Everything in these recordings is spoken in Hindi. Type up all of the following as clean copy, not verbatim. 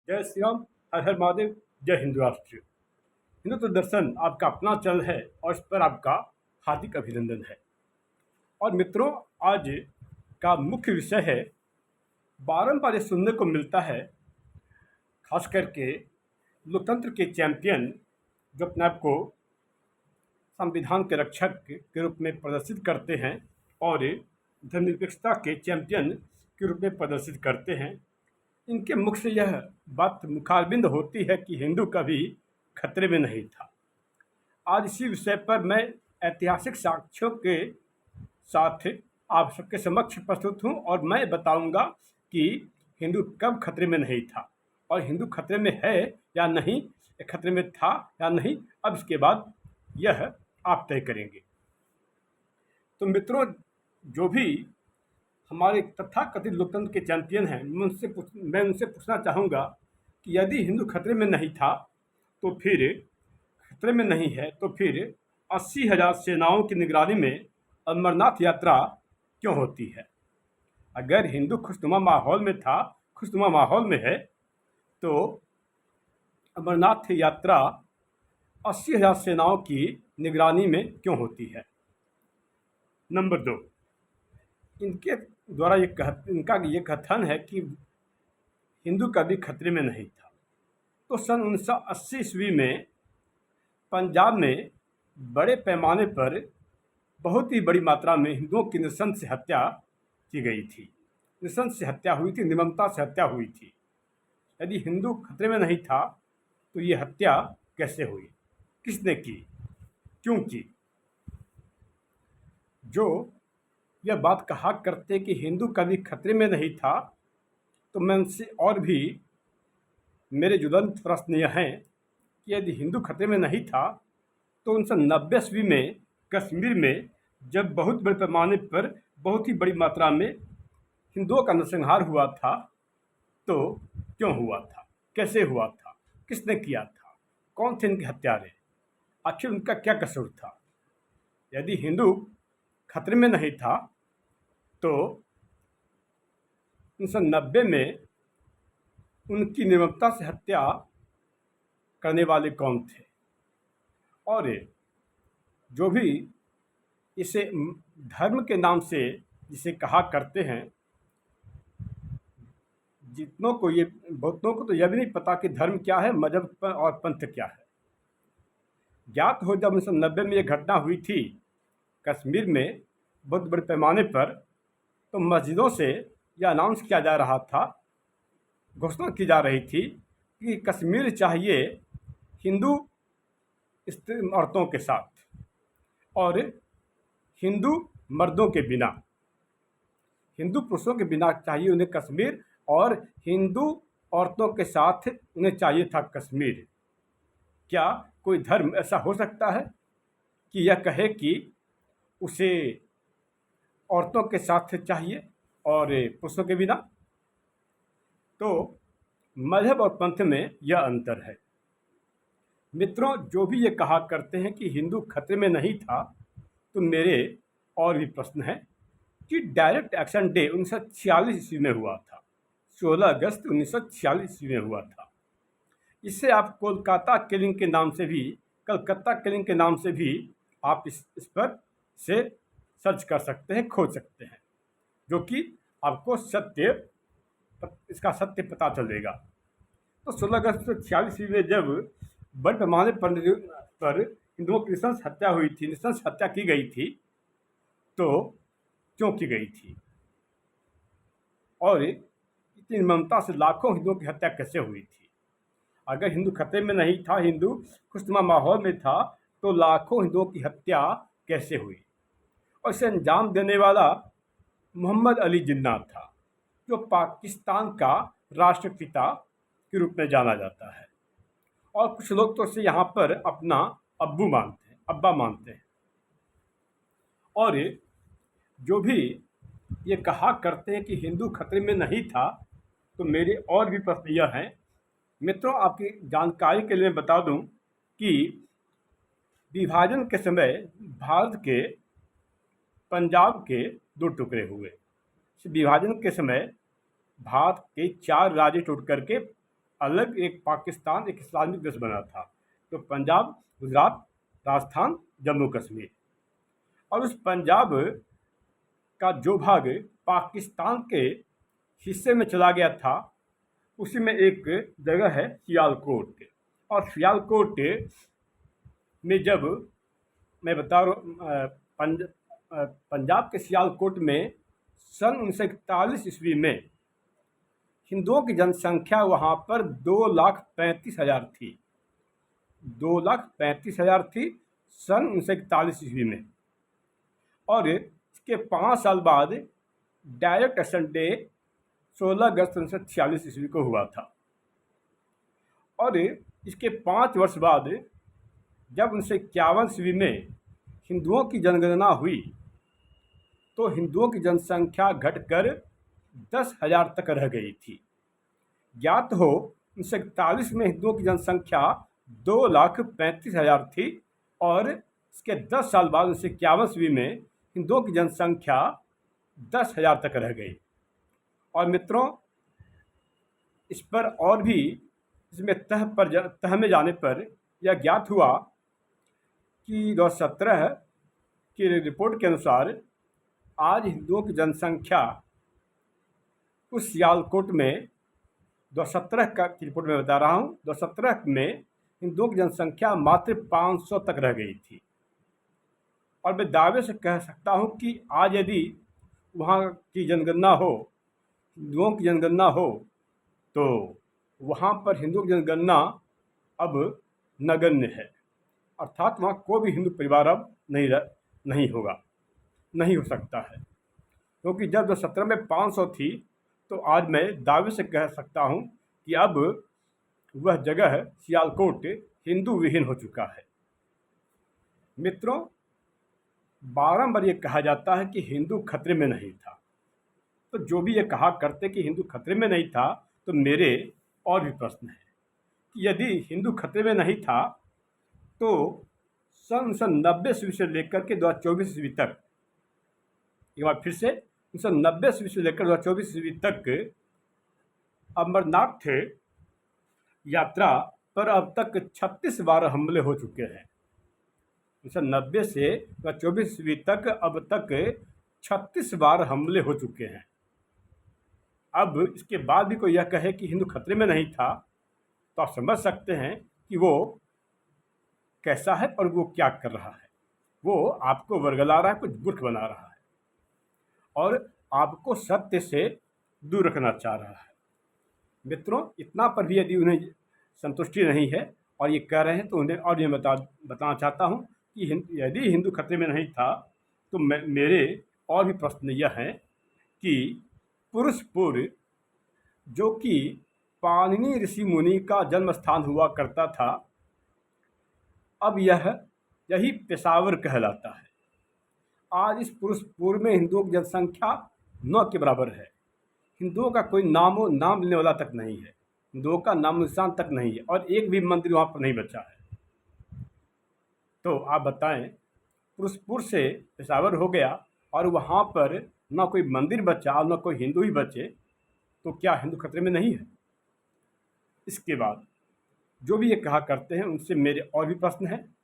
जय श्री राम। हर हर महादेव। जय हिंदू राष्ट्र। हिंदुत्व दर्शन आपका अपना चैनल है और इस पर आपका हार्दिक अभिनंदन है। और मित्रों, आज का मुख्य विषय है, बारंबार ये सुनने को मिलता है, खास करके लोकतंत्र के चैंपियन जो अपने आप को संविधान के रक्षक के रूप में प्रदर्शित करते हैं और धर्मनिरपेक्षता के चैंपियन के रूप में प्रदर्शित करते हैं, इनके मुख से यह बात मुखारबिंद होती है कि हिंदू कभी खतरे में नहीं था। आज इसी विषय पर मैं ऐतिहासिक साक्ष्यों के साथ आप सबके समक्ष प्रस्तुत हूँ और मैं बताऊंगा कि हिंदू कब खतरे में नहीं था और हिंदू खतरे में है या नहीं, खतरे में था या नहीं, अब इसके बाद यह आप तय करेंगे। तो मित्रों, जो भी हमारे तथाकथित लोकतंत्र के चैंपियन हैं, मैं उनसे पूछना चाहूँगा कि यदि हिंदू खतरे में नहीं था तो फिर खतरे में नहीं है तो फिर 80,000 सेनाओं की निगरानी में अमरनाथ यात्रा क्यों होती है? अगर हिंदू खुशनुमा माहौल में था, खुशनुमा माहौल में है, तो अमरनाथ यात्रा 80,000 सेनाओं की निगरानी में क्यों होती है? नंबर 2, इनके द्वारा इनका ये कथन है कि हिंदू कभी खतरे में नहीं था। तो सन 1980 ईस्वी में पंजाब में बड़े पैमाने पर बहुत ही बड़ी मात्रा में हिंदुओं की नृशंस से हत्या की गई थी। नृशंस से हत्या हुई थी, निर्ममता से हत्या हुई थी। यदि हिंदू खतरे में नहीं था तो ये हत्या कैसे हुई, किसने की, क्यों की? जो यह बात कहा करते कि हिंदू कभी खतरे में नहीं था, तो मैं उनसे और भी मेरे ज्वलंत प्रश्न यह हैं कि यदि हिंदू खतरे में नहीं था तो 1990 ईस्वी में कश्मीर में जब बहुत बड़े पैमाने पर बहुत ही बड़ी मात्रा में हिंदुओं का नरसंहार हुआ था, तो क्यों हुआ था, कैसे हुआ था, किसने किया था, कौन थे इनके हत्यारे, आखिर उनका क्या कसूर था? यदि हिंदू खतरे में नहीं था तो 1990 में उनकी निर्ममता से हत्या करने वाले कौन थे? और जो भी इसे धर्म के नाम से जिसे कहा करते हैं, बहुतों को तो यह भी नहीं पता कि धर्म क्या है, मजहब और पंथ क्या है। ज्ञात हो जब 1990 में ये घटना हुई थी कश्मीर में बहुत बड़े पैमाने पर, तो मस्जिदों से यह अनाउंस किया जा रहा था, घोषणा की जा रही थी कि कश्मीर चाहिए हिंदू स्त्री औरतों के साथ और हिंदू मर्दों के बिना, हिंदू पुरुषों के बिना चाहिए उन्हें कश्मीर, और हिंदू औरतों के साथ उन्हें चाहिए था कश्मीर। क्या कोई धर्म ऐसा हो सकता है कि यह कहे कि उसे औरतों के साथ चाहिए और पुरुषों के बिना? तो मजहब और पंथ में यह अंतर है। मित्रों, जो भी ये कहा करते हैं कि हिंदू खतरे में नहीं था, तो मेरे और भी प्रश्न हैं कि डायरेक्ट एक्शन डे 1946 ईस्वी में हुआ था, 16 अगस्त 1946 ईस्वी में हुआ था। इससे आप कोलकाता किलिंग के नाम से भी, कलकत्ता किलिंग के नाम से भी आप इस पर से सर्च कर सकते हैं, खोज सकते हैं, जो कि आपको इसका सत्य पता चलेगा। तो 16 अगस्त 1946 ईस्वी में जब बड़े पैमाने पर हिंदुओं की नृशंस हत्या हुई थी, नृशंस हत्या की गई थी, तो क्यों की गई थी और इतनी निर्ममता से लाखों हिंदुओं की हत्या कैसे हुई थी? अगर हिंदू खतरे में नहीं था, हिंदू खुशनुमा माहौल में था, तो लाखों हिंदुओं की हत्या कैसे हुई? और इसे अंजाम देने वाला मोहम्मद अली जिन्ना था, जो पाकिस्तान का राष्ट्रपिता के रूप में जाना जाता है, और कुछ लोग तो इसे यहाँ पर अपना अब्बा मानते हैं। और जो भी ये कहा करते हैं कि हिंदू खतरे में नहीं था, तो मेरे और भी प्रश्न यह हैं। मित्रों, आपकी जानकारी के लिए बता दूं कि विभाजन के समय भारत के पंजाब के 2 टुकड़े हुए। इस विभाजन के समय भारत के 4 राज्य टूट करके अलग एक पाकिस्तान, एक इस्लामिक देश बना था। तो पंजाब, गुजरात, राजस्थान, जम्मू कश्मीर। और उस पंजाब का जो भाग पाकिस्तान के हिस्से में चला गया था, उसी में एक जगह है सियालकोट। और सियालकोट में जब मैं बता रहा हूँ, पंजाब के सियालकोट में सन 1941 में हिंदुओं की जनसंख्या वहाँ पर 2,35,000 थी। 2,35,000 थी सन 1941 में। और इसके 5 साल बाद डायरेक्ट असेंडे 16 अगस्त 1946 को हुआ था। और इसके 5 वर्ष बाद जब 1951 में हिंदुओं की जनगणना हुई, तो हिंदुओं की जनसंख्या घटकर 10,000 तक रह गई थी। ज्ञात हो 1941 में हिंदुओं की जनसंख्या 2,35,000 थी, और इसके 10 साल बाद 1951 में हिंदुओं की जनसंख्या 10,000 तक रह गई। और मित्रों, इस पर और भी इसमें तह में जाने पर यह ज्ञात हुआ कि 2017 की रिपोर्ट के अनुसार आज हिंदुओं की जनसंख्या उस सियालकोट में 2017 की रिपोर्ट में बता रहा हूँ, 2017 में हिंदुओं की जनसंख्या मात्र 500 तक रह गई थी। और मैं दावे से कह सकता हूँ कि आज यदि वहाँ की जनगणना हो, हिंदुओं की जनगणना हो, तो वहाँ पर हिंदुओं की जनगणना अब नगण्य है। अर्थात वहाँ कोई भी हिंदू परिवार अब नहीं होगा, नहीं हो सकता है। क्योंकि जब 2017 में 500 थी, तो आज मैं दावे से कह सकता हूँ कि अब वह जगह सियालकोट हिंदू विहीन हो चुका है। मित्रों, बारंबार ये कहा जाता है कि हिंदू खतरे में नहीं था। तो जो भी ये कहा करते कि हिंदू खतरे में नहीं था, तो मेरे और भी प्रश्न है कि यदि हिंदू खतरे में नहीं था, तो सन 1990 से लेकर के 2024 तक, एक बार फिर से 1990 से लेकर 2024 तक अमरनाथ यात्रा पर अब तक 36 बार हमले हो चुके हैं। 1990 से 2024 तक अब तक 36 बार हमले हो चुके हैं। अब इसके बाद भी कोई यह कहे कि हिंदू खतरे में नहीं था, तो आप समझ सकते हैं कि वो कैसा है और वो क्या कर रहा है। वो आपको वर्गला रहा है, कुछ मूर्ख बना रहा है, और आपको सत्य से दूर रखना चाह रहा है। मित्रों, इतना पर भी यदि उन्हें संतुष्टि नहीं है और ये कह रहे हैं, तो उन्हें और ये बताना चाहता हूँ कि यदि हिंदू खतरे में नहीं था, तो मेरे और भी प्रश्न यह हैं कि पुरुषपुर, जो कि पाणिनि ऋषि मुनि का जन्म स्थान हुआ करता था, अब यही पेशावर कहलाता है। आज इस पुरुषपुर में हिंदुओं की जनसंख्या 9 के बराबर है। हिंदुओं का कोई नाम लेने वाला तक नहीं है, हिंदुओं का नाम निशान तक नहीं है, और एक भी मंदिर वहाँ पर नहीं बचा है। तो आप बताएं, पुरुषपुर से पेशावर हो गया और वहाँ पर ना कोई मंदिर बचा और ना कोई हिंदू ही बचे, तो क्या हिंदू खतरे में नहीं है? इसके बाद जो भी ये कहा करते हैं, उनसे मेरे और भी प्रश्न हैं।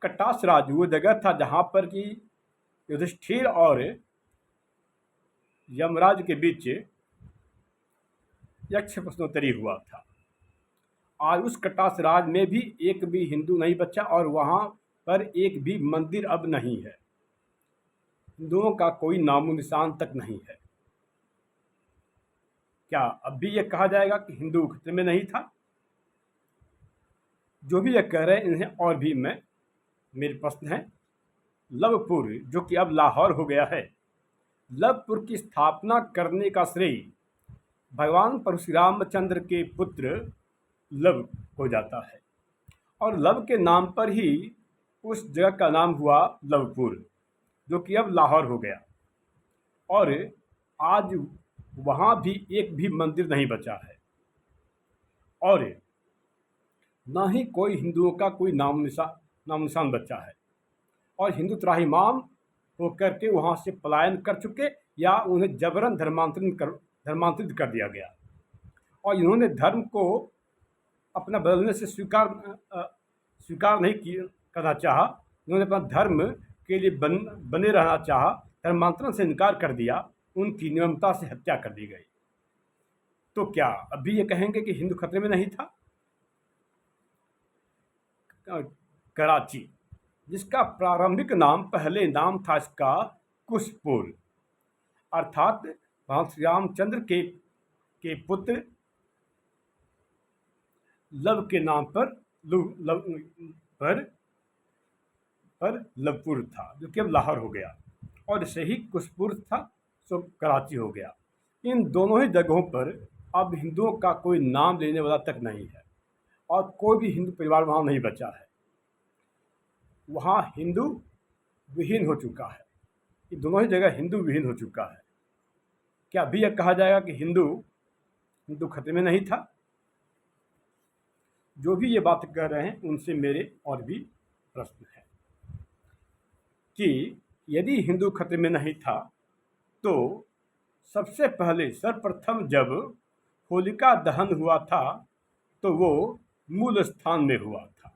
कटास राज वो जगह था जहाँ पर कि युधिष्ठिर और यमराज के बीच यक्ष प्रश्नोत्तरी हुआ था। आज उस कटास राज में भी एक भी हिंदू नहीं बचा, और वहाँ पर एक भी मंदिर अब नहीं है। हिंदुओं का कोई नामो निशान तक नहीं है। क्या अब भी यह कहा जाएगा कि हिंदू खतरे में नहीं था? जो भी यह कह रहे हैं, इन्हें और भी मेरे प्रश्न है। लवपुर, जो कि अब लाहौर हो गया है, लवपुर की स्थापना करने का श्रेय भगवान परशुरामचंद्र के पुत्र लव को जाता है, और लव के नाम पर ही उस जगह का नाम हुआ लवपुर, जो कि अब लाहौर हो गया। और आज वहाँ भी एक भी मंदिर नहीं बचा है, और ना ही कोई हिंदुओं का कोई नाम निशान बचा है, और हिंदू त्राहिमाम होकर के वहाँ से पलायन कर चुके, या उन्हें जबरन धर्मांतरित कर दिया गया। और इन्होंने धर्म को अपना बदलने से स्वीकार नहीं करना चाहा, उन्होंने अपना धर्म के लिए बने रहना चाहा, धर्मांतरण से इनकार कर दिया, उनकी निर्ममता से हत्या कर दी गई। तो क्या अभी ये कहेंगे कि हिंदू खतरे में नहीं था? कराची, जिसका प्रारंभिक नाम, पहले नाम था इसका कुशपुर, अर्थात भगवान श्री रामचंद्र के पुत्र लव के नाम पर लवपुर था, जो कि अब लाहौर हो गया, और इसे ही कुशपुर था, सो कराची हो गया। इन दोनों ही जगहों पर अब हिंदुओं का कोई नाम लेने वाला तक नहीं है, और कोई भी हिंदू परिवार वहाँ नहीं बचा है। वहाँ हिंदू विहीन हो चुका है। ये दोनों ही जगह हिंदू विहीन हो चुका है। क्या अभी यह कहा जाएगा कि हिंदू खतरे में नहीं था? जो भी ये बात कह रहे हैं उनसे मेरे और भी प्रश्न है कि यदि हिंदू खतरे में नहीं था तो सबसे पहले सर्वप्रथम जब होलिका दहन हुआ था तो वो मूल स्थान में हुआ था,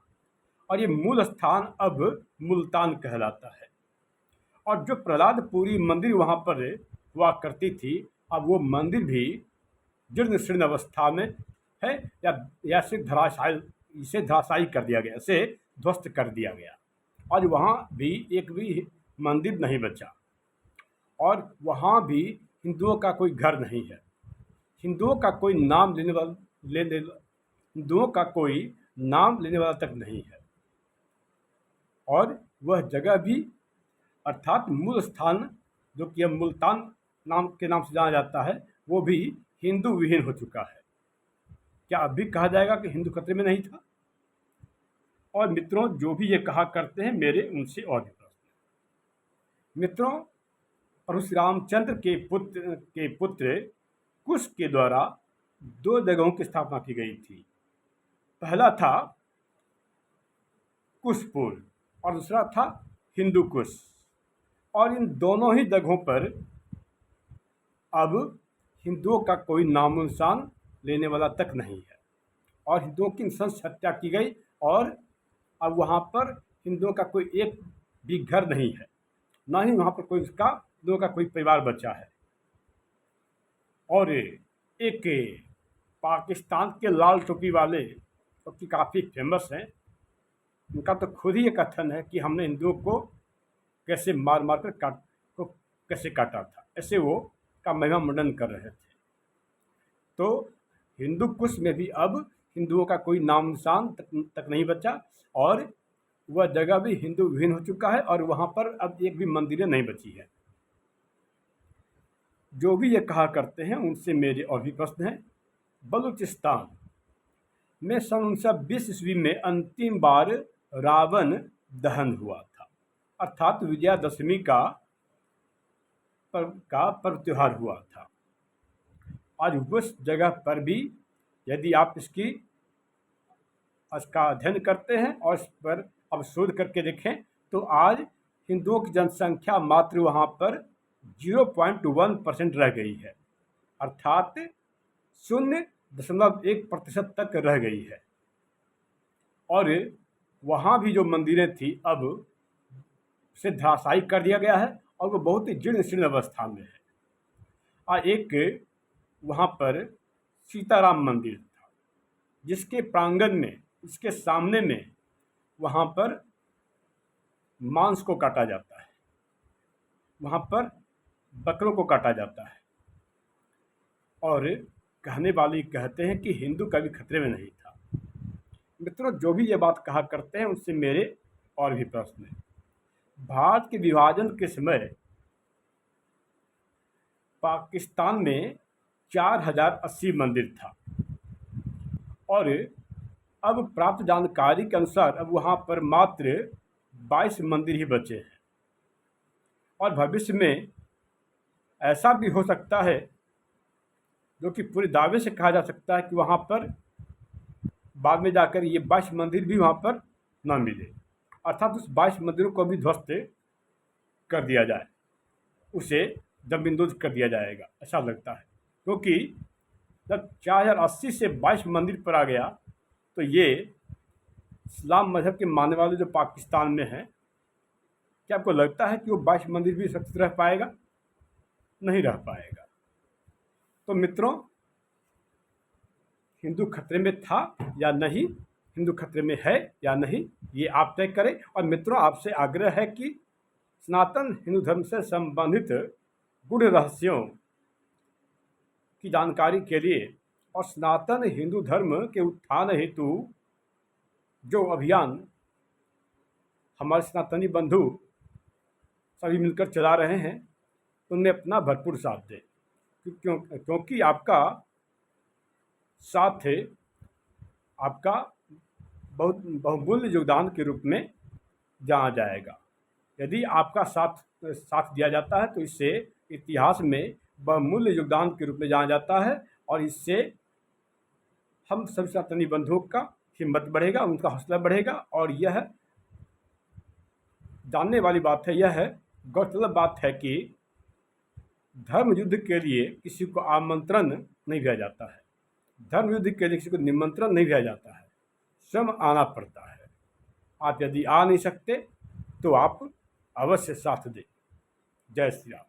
और ये मूल स्थान अब मुल्तान कहलाता है। और जो प्रहलादपुरी मंदिर वहाँ पर हुआ करती थी, अब वो मंदिर भी जीर्ण शीर्ण अवस्था में है, या इसे धराशायी कर दिया गया, इसे ध्वस्त कर दिया गया, और वहाँ भी एक भी मंदिर नहीं बचा, और वहाँ भी हिंदुओं का कोई घर नहीं है। हिंदुओं का कोई नाम हिंदुओं का कोई नाम लेने वाला तक नहीं है, और वह जगह भी, अर्थात मूल स्थान, जो कि अब मुल्तान नाम से जाना जाता है, वो भी हिंदू विहीन हो चुका है। क्या अब भी कहा जाएगा कि हिंदू खतरे में नहीं था? और मित्रों, जो भी ये कहा करते हैं, मेरे उनसे और भी प्रश्न। मित्रों, प्रभु श्री रामचंद्र के पुत्र कुश के द्वारा दो जगहों की स्थापना की गई थी। पहला था कुशपुर और दूसरा था हिंदू कुश, और इन दोनों ही जगहों पर अब हिंदुओं का कोई नामो निशान लेने वाला तक नहीं है, और हिंदुओं की नृशंस हत्या की गई, और अब वहाँ पर हिंदुओं का कोई एक भी घर नहीं है, ना ही वहाँ पर हिंदुओं का कोई परिवार बचा है। और एक पाकिस्तान के लाल टोपी वाले, जो कि काफ़ी फेमस हैं, उनका तो खुद ही ये कथन है कि हमने हिंदुओं को कैसे मार मार कर कैसे काटा था, ऐसे वो का महिमा मंडन कर रहे थे। तो हिंदू कुश में भी अब हिंदुओं का कोई नाम निशान तक नहीं बचा, और वह जगह भी हिंदू विहीन हो चुका है, और वहाँ पर अब एक भी मंदिरें नहीं बची है। जो भी ये कहा करते हैं उनसे मेरे और भी प्रश्न हैं। बलूचिस्तान में सन 1920 ईस्वी में अंतिम बार रावण दहन हुआ था, अर्थात विजयादशमी का पर्व त्योहार हुआ था। आज उस जगह पर भी यदि आप इसका अध्ययन करते हैं और इस पर अब शोध करके देखें, तो आज हिंदुओं की जनसंख्या मात्र वहाँ पर 0.1% रह गई है, अर्थात 0.1% तक रह गई है। और वहाँ भी जो मंदिरें थी अब उसे धराशायी कर दिया गया है, और वो बहुत ही जीर्ण शीर्ण अवस्था में है। एक वहाँ पर सीताराम मंदिर था, जिसके प्रांगण में, इसके सामने में वहाँ पर मांस को काटा जाता है, वहाँ पर बकरों को काटा जाता है, और कहने वाले कहते हैं कि हिंदू कभी खतरे में नहीं था। मित्रों, जो भी ये बात कहा करते हैं उनसे मेरे और भी प्रश्न हैं। भारत के विभाजन के समय पाकिस्तान में 4080 मंदिर था, और अब प्राप्त जानकारी के अनुसार अब वहाँ पर मात्र 22 मंदिर ही बचे हैं, और भविष्य में ऐसा भी हो सकता है, जो कि पूरे दावे से कहा जा सकता है, कि वहाँ पर बाद में जाकर ये 22 मंदिर भी वहाँ पर न मिले, अर्थात उस 22 मंदिरों को भी ध्वस्त कर दिया जाए, उसे जमींदोज कर दिया जाएगा, ऐसा लगता है। क्योंकि जब 4080 से 22 मंदिर पर आ गया, तो ये इस्लाम मज़हब के मानने वाले जो पाकिस्तान में हैं, क्या आपको लगता है कि वो 22 मंदिर भी सुरक्षित रह पाएगा? नहीं रह पाएगा। तो मित्रों, हिंदू खतरे में था या नहीं, हिंदू खतरे में है या नहीं, ये आप तय करें। और मित्रों, आपसे आग्रह है कि सनातन हिंदू धर्म से संबंधित गूढ़ रहस्यों की जानकारी के लिए और सनातन हिंदू धर्म के उत्थान हेतु जो अभियान हमारे सनातनी बंधु सभी मिलकर चला रहे हैं, उनमें अपना भरपूर साथ दें, क्योंकि आपका साथ है, आपका बहुत बहुमूल्य योगदान के रूप में जाना जाएगा। यदि आपका साथ दिया जाता है तो इससे इतिहास में बहुमूल्य योगदान के रूप में जाना जाता है, और इससे हम सभी सनातनी बंधुओं का हिम्मत बढ़ेगा, उनका हौसला बढ़ेगा। और यह जानने वाली बात है, यह गौरतलब बात है कि धर्म युद्ध के लिए किसी को आमंत्रण नहीं दिया जाता है, धर्म युद्ध के लिए किसी को निमंत्रण नहीं दिया जाता है, स्वयं आना पड़ता है। आप यदि आ नहीं सकते तो आप अवश्य साथ दें। जय श्री राम।